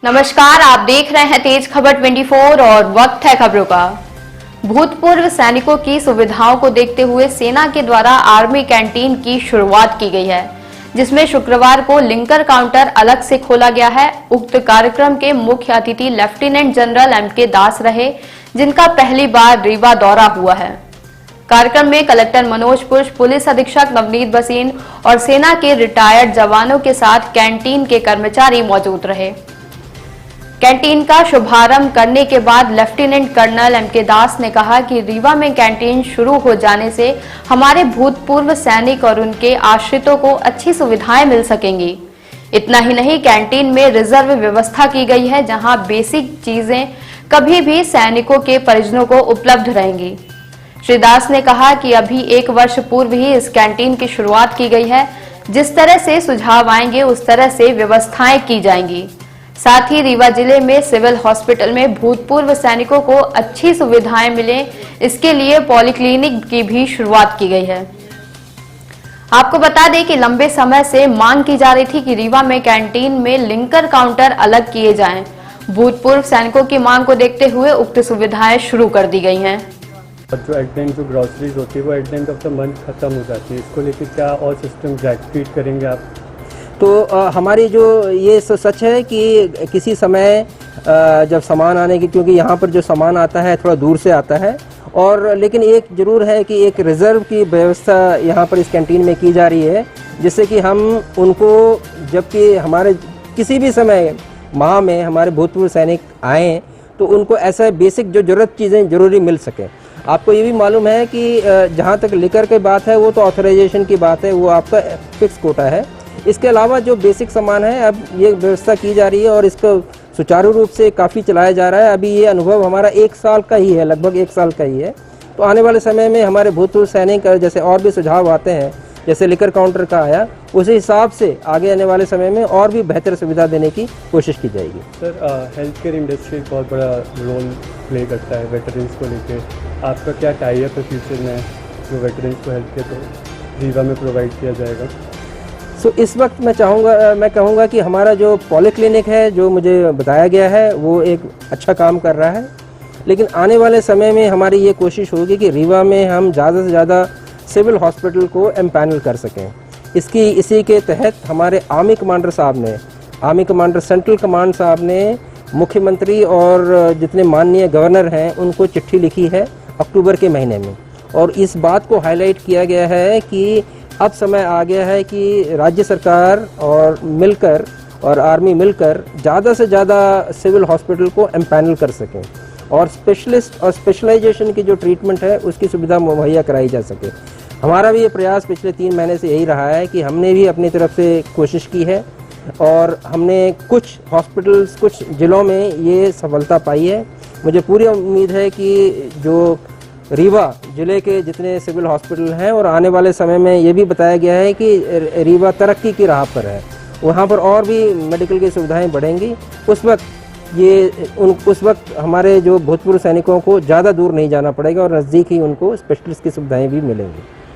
नमस्कार, आप देख रहे हैं तेज खबर 24 और वक्त है खबरों का। भूतपूर्व सैनिकों की सुविधाओं को देखते हुए सेना के द्वारा आर्मी कैंटीन की शुरुआत की गई है, जिसमें शुक्रवार को लिंकर काउंटर अलग से खोला गया है। उक्त कार्यक्रम के मुख्य अतिथि लेफ्टिनेंट जनरल एम.के. दास रहे, जिनका पहली बार रीवा दौरा हुआ है। कार्यक्रम में कलेक्टर मनोज पुष्प, पुलिस अधीक्षक नवनीत भसीन और सेना के रिटायर्ड जवानों के साथ कैंटीन के कर्मचारी मौजूद रहे। कैंटीन का शुभारंभ करने के बाद लेफ्टिनेंट कर्नल एम.के. दास ने कहा कि रीवा में कैंटीन शुरू हो जाने से हमारे भूतपूर्व सैनिक और उनके आश्रितों को अच्छी सुविधाएं मिल सकेंगी। इतना ही नहीं, कैंटीन में रिजर्व व्यवस्था की गई है, जहां बेसिक चीजें कभी भी सैनिकों के परिजनों को उपलब्ध रहेंगी। श्री दास ने कहा कि अभी 1 वर्ष पूर्व ही इस कैंटीन की शुरुआत की गई है। जिस तरह से सुझाव आएंगे उस तरह से व्यवस्थाएं की जाएंगी। साथ ही रीवा जिले में सिविल हॉस्पिटल में भूतपूर्व सैनिकों को अच्छी सुविधाएं मिले, इसके लिए पॉलीक्लिनिक की भी शुरुआत की गई है। आपको बता दें कि लंबे समय से मांग की जा रही थी कि रीवा में कैंटीन में लिंकर काउंटर अलग किए जाएं। भूतपूर्व सैनिकों की मांग को देखते हुए उक्त सुविधाएं शुरू कर दी गई हैं। जो एट द एंड जो ग्रॉसरीज होती है वो at the end of the month खत्म हो जाती है, इसको लेकर क्या और सिस्टम एक्टिवेट करेंगे आप? तो हमारी जो ये सच है कि किसी समय जब सामान आने की, क्योंकि यहाँ पर जो सामान आता है थोड़ा दूर से आता है, और लेकिन एक ज़रूर है कि एक रिज़र्व की व्यवस्था यहाँ पर इस कैंटीन में की जा रही है, जिससे कि हम उनको, जबकि हमारे किसी भी समय माह में हमारे भूतपूर्व सैनिक आएँ तो उनको ऐसा बेसिक जो ज़रूरत चीज़ें ज़रूरी मिल सकें। आपको ये भी मालूम है कि जहाँ तक लिकर की बात है वो तो ऑथराइजेशन की बात है, वो आपका फिक्स कोटा है। इसके अलावा जो बेसिक सामान है अब ये व्यवस्था की जा रही है और इसको सुचारू रूप से काफ़ी चलाया जा रहा है। अभी ये अनुभव हमारा 1 साल का ही है, लगभग 1 साल का ही है। तो आने वाले समय में हमारे भूतपूर्व सैनिक जैसे और भी सुझाव आते हैं, जैसे लिकर काउंटर का आया, उसी हिसाब से आगे आने वाले समय में और भी बेहतर सुविधा देने की कोशिश की जाएगी। सर, हेल्थ केयर इंडस्ट्री बहुत बड़ा रोल प्ले करता है वेटरन्स को लेकर। आपका क्या टाई अप है फ्यूचर में जो वेटरन्स को हेल्थ केयर तो रीवा में प्रोवाइड किया जाएगा? इस वक्त मैं कहूँगा कि हमारा जो पॉलीक्लिनिक है, जो मुझे बताया गया है, वो एक अच्छा काम कर रहा है। लेकिन आने वाले समय में हमारी ये कोशिश होगी कि रीवा में हम ज़्यादा से ज़्यादा सिविल हॉस्पिटल को एम्पैनल कर सकें। इसी के तहत हमारे आर्मी कमांडर साहब ने, आर्मी कमांडर सेंट्रल कमांड साहब ने मुख्यमंत्री और जितने माननीय गवर्नर हैं उनको चिट्ठी लिखी है अक्टूबर के महीने में, और इस बात को हाईलाइट किया गया है कि अब समय आ गया है कि राज्य सरकार और मिलकर और आर्मी मिलकर ज़्यादा से ज़्यादा सिविल हॉस्पिटल को एम्पैनल कर सकें और स्पेशलिस्ट और स्पेशलाइजेशन की जो ट्रीटमेंट है उसकी सुविधा मुहैया कराई जा सके। हमारा भी ये प्रयास पिछले 3 महीने से यही रहा है कि हमने भी अपनी तरफ से कोशिश की है और हमने कुछ हॉस्पिटल्स, कुछ ज़िलों में ये सफलता पाई है। मुझे पूरी उम्मीद है कि जो रीवा ज़िले के जितने सिविल हॉस्पिटल हैं, और आने वाले समय में ये भी बताया गया है कि रीवा तरक्की की राह पर है, वहाँ पर और भी मेडिकल की सुविधाएं बढ़ेंगी। उस वक्त हमारे जो भूतपूर्व सैनिकों को ज़्यादा दूर नहीं जाना पड़ेगा और नज़दीक ही उनको स्पेशलिस्ट की सुविधाएं भी मिलेंगी।